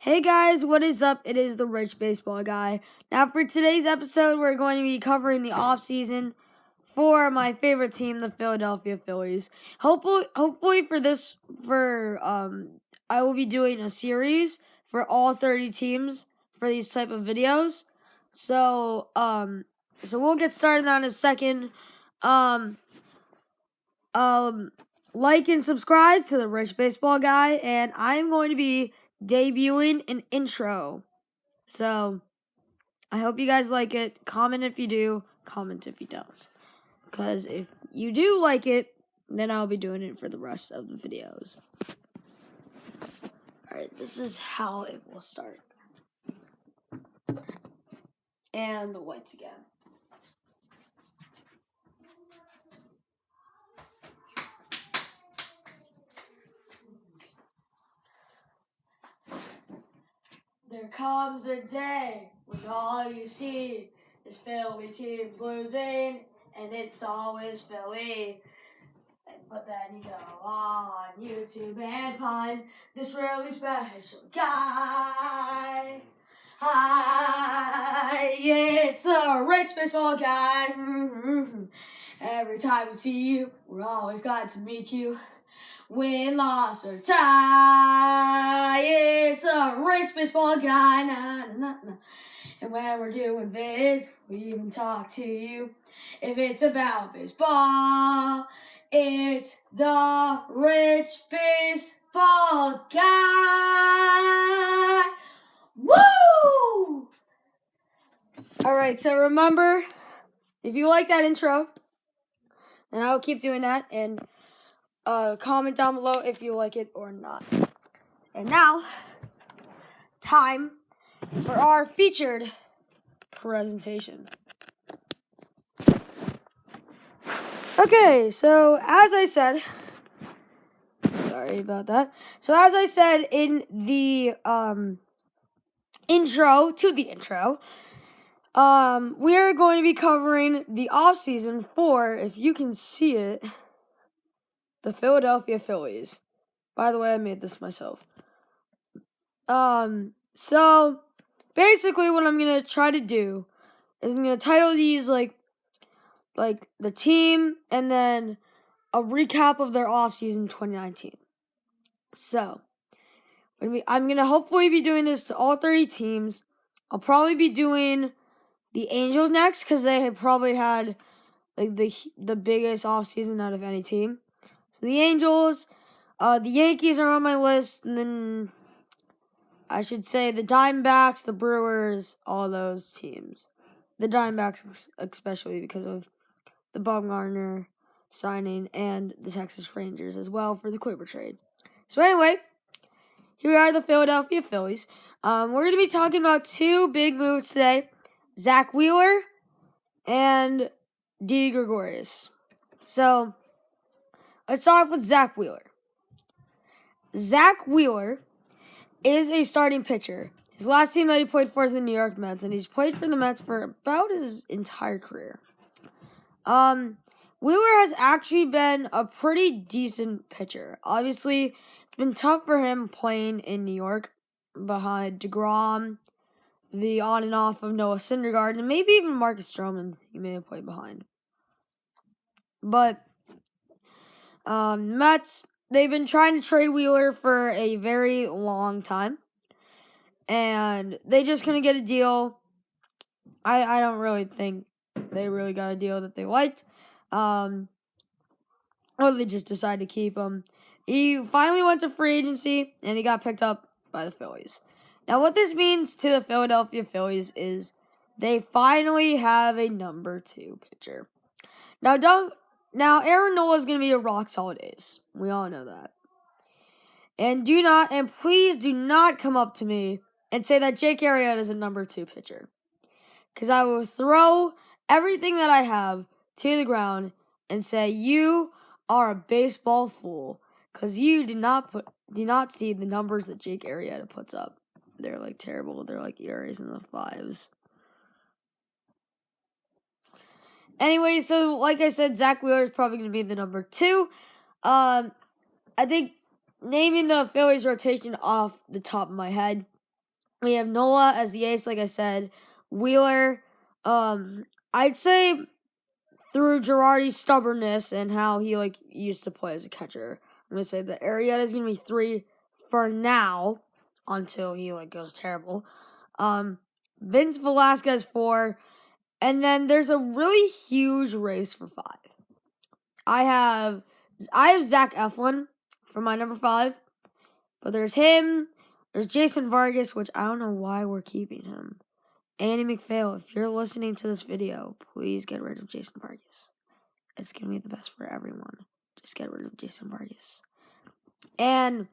Hey guys, what is up? It is the Rich Baseball Guy. Now for today's episode, we're going to be covering the offseason for my favorite team, the Philadelphia Phillies. Hopefully I will be doing a series for all 30 teams for these type of videos. So we'll get started on a second. Like and subscribe to the Rich Baseball Guy, and I am going to be debuting an intro. So I hope you guys like it. Comment if you do, comment if you don't. Because if you do like it, then I'll be doing it for the rest of the videos. Alright, this is how it will start. And the lights again. There comes a day when all you see is Philly teams losing, and it's always Philly. But then you go on YouTube and find this really special guy. Hi, it's the Rich Baseball Guy. Every time we see you, we're always glad to meet you. Win, loss, or tie, it's a Rich Baseball Guy. Nah, nah, nah, nah. And when we're doing vids, we even talk to you. If it's about baseball, it's the Rich Baseball Guy. Woo! Alright, so remember, if you like that intro, then I'll keep doing that. And comment down below if you like it or not. And now, time for our featured presentation. Okay, so as I said, sorry about that. So as I said in the intro to the intro, we are going to be covering the offseason for, if you can see it, the Philadelphia Phillies. By the way, I made this myself. So basically what I'm going to try to do is I'm going to title these like the team and then a recap of their offseason 2019. So, I'm going to hopefully be doing this to all 30 teams. I'll probably be doing the Angels next because they have probably had like the biggest offseason out of any team. So the Angels, the Yankees are on my list, and then I should say the Diamondbacks, the Brewers, all those teams. The Diamondbacks especially because of the Bumgarner signing and the Texas Rangers as well for the Kluber trade. So anyway, here are the Philadelphia Phillies. We're going to be talking about two big moves today. Zach Wheeler and Didi Gregorius. So, let's start off with Zach Wheeler. Zach Wheeler is a starting pitcher. His last team that he played for is the New York Mets, and he's played for the Mets for about his entire career. Wheeler has actually been a pretty decent pitcher. Obviously, it's been tough for him playing in New York behind DeGrom, the on and off of Noah Syndergaard, and maybe even Marcus Stroman he may have played behind. But Mets, they've been trying to trade Wheeler for a very long time, and they just couldn't get a deal. I don't really think they really got a deal that they liked. Or they just decided to keep him. He finally went to free agency, and he got picked up by the Phillies. Now, what this means to the Philadelphia Phillies is they finally have a number 2 pitcher. Now, Aaron Nola is going to be a rock-solid ace. We all know that. And please do not come up to me and say that Jake Arrieta is a number 2 pitcher. Because I will throw everything that I have to the ground and say you are a baseball fool. Because you do not see the numbers that Jake Arrieta puts up. They're like terrible. They're like ERAs in the 5s. Anyway, so like I said, Zach Wheeler is probably going to be the number 2. I think naming the Phillies rotation off the top of my head, We have Nola as the ace, like I said. Wheeler, I'd say through Girardi's stubbornness and how he used to play as a catcher, I'm gonna say that Arrieta is gonna be 3 for now until he goes terrible. Vince Velasquez 4, and then there's a really huge race for 5. I have Zach Eflin for my number 5, but there's him. There's Jason Vargas, which I don't know why we're keeping him. Andy McPhail, if you're listening to this video, please get rid of Jason Vargas. It's going to be the best for everyone. Just get rid of Jason Vargas. And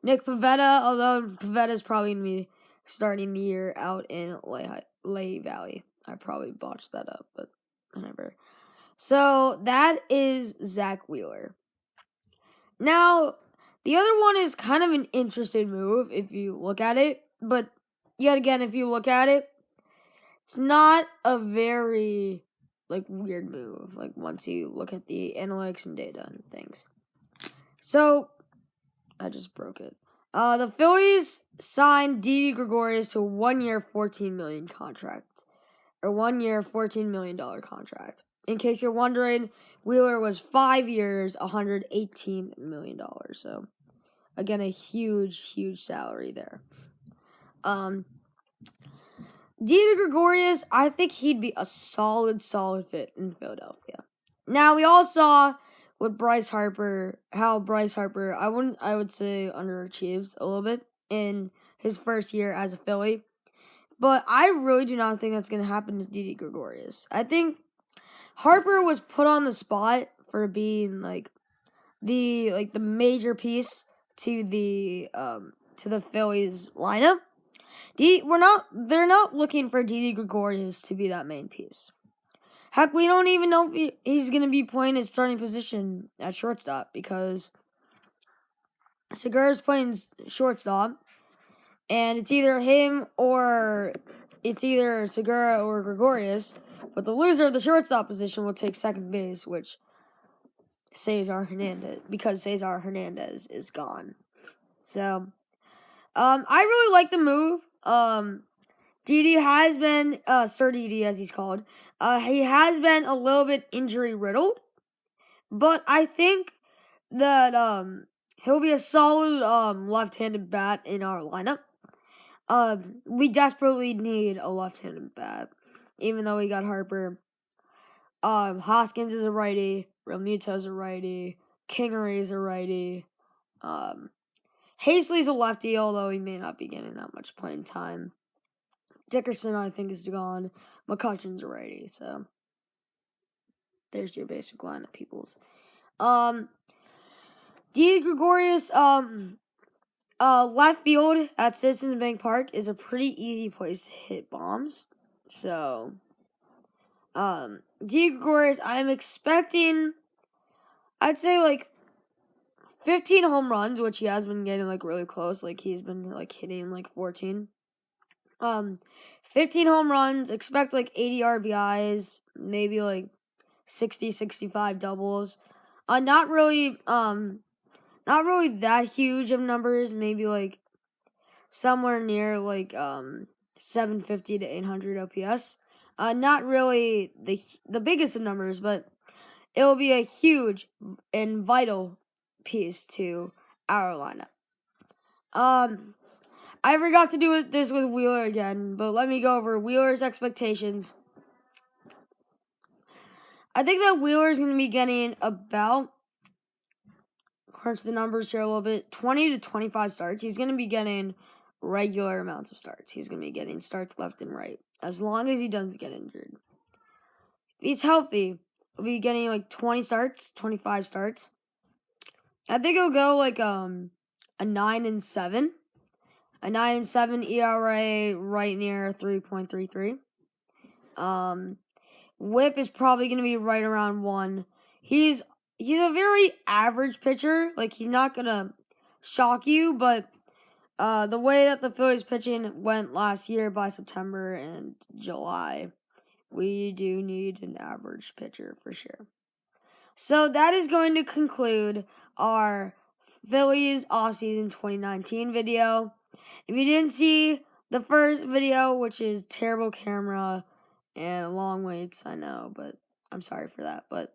Nick Pivetta, although Pavetta's probably going to be starting the year out in Lehigh Valley. I probably botched that up, but whatever. So that is Zach Wheeler. Now, the other one is kind of an interesting move if you look at it, but yet again, if you look at it, it's not a very weird move. Once you look at the analytics and data and things. So I just broke it. The Phillies signed Didi Gregorius to a 1-year, $14 million contract, or 1-year, $14 million contract. In case you're wondering, Wheeler was 5 years, $118 million. So, again, a huge salary there. Didi Gregorius, I think he'd be a solid fit in Philadelphia. Now, we all saw with how Bryce Harper, I would say underachieves a little bit in his first year as a Philly. But I really do not think that's going to happen to Didi Gregorius. I think Harper was put on the spot for being the major piece to the Phillies lineup. They're not looking for Didi Gregorius to be that main piece. Heck, we don't even know if he's going to be playing his starting position at shortstop because Segura's playing shortstop, and it's either him or it's either Segura or Gregorius. But the loser of the shortstop position will take second base, which Cesar Hernandez is gone. So, I really like the move. Didi has been, Sir Didi as he's called, he has been a little bit injury riddled, but I think that he'll be a solid left-handed bat in our lineup. We desperately need a left-handed bat, even though we got Harper. Hoskins is a righty, Realmuto's a righty, Kingery's a righty, Hazley's a lefty, although he may not be getting that much playing time. Dickerson, I think, is gone. McCutcheon's a righty, so there's your basic lineup, peoples. Didi Gregorius, left field at Citizens Bank Park is a pretty easy place to hit bombs. So, Didi Gregorius, I'm expecting, I'd say 15 home runs, which he has been getting really close. He's been hitting 14. 15 home runs, expect 80 RBIs, maybe 60, 65 doubles. Not really that huge of numbers, maybe somewhere near 750 to 800 OPS. Not really the biggest of numbers, but it will be a huge and vital piece to our lineup. I forgot to do this with Wheeler again, but let me go over Wheeler's expectations. I think that Wheeler's going to be getting about, crunch the numbers here a little bit, 20 to 25 starts. He's going to be getting regular amounts of starts. He's going to be getting starts left and right, as long as he doesn't get injured. If he's healthy, he'll be getting 20 starts, 25 starts. I think he'll go a 9-7. A 9-7 ERA, right near 3.33. Whip is probably going to be right around 1. He's a very average pitcher. He's not going to shock you, but the way that the Phillies pitching went last year by September and July, we do need an average pitcher for sure. So that is going to conclude our Phillies offseason 2019 video. If you didn't see the first video, which is terrible camera and long waits, I know, but I'm sorry for that. But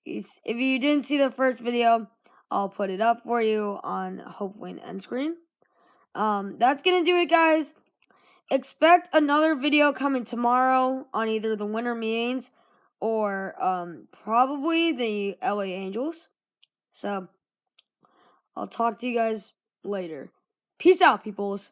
if you didn't see the first video, I'll put it up for you on hopefully an end screen. That's gonna do it, guys. Expect another video coming tomorrow on either the winter meetings or probably the LA Angels. So I'll talk to you guys later. Peace out, peoples.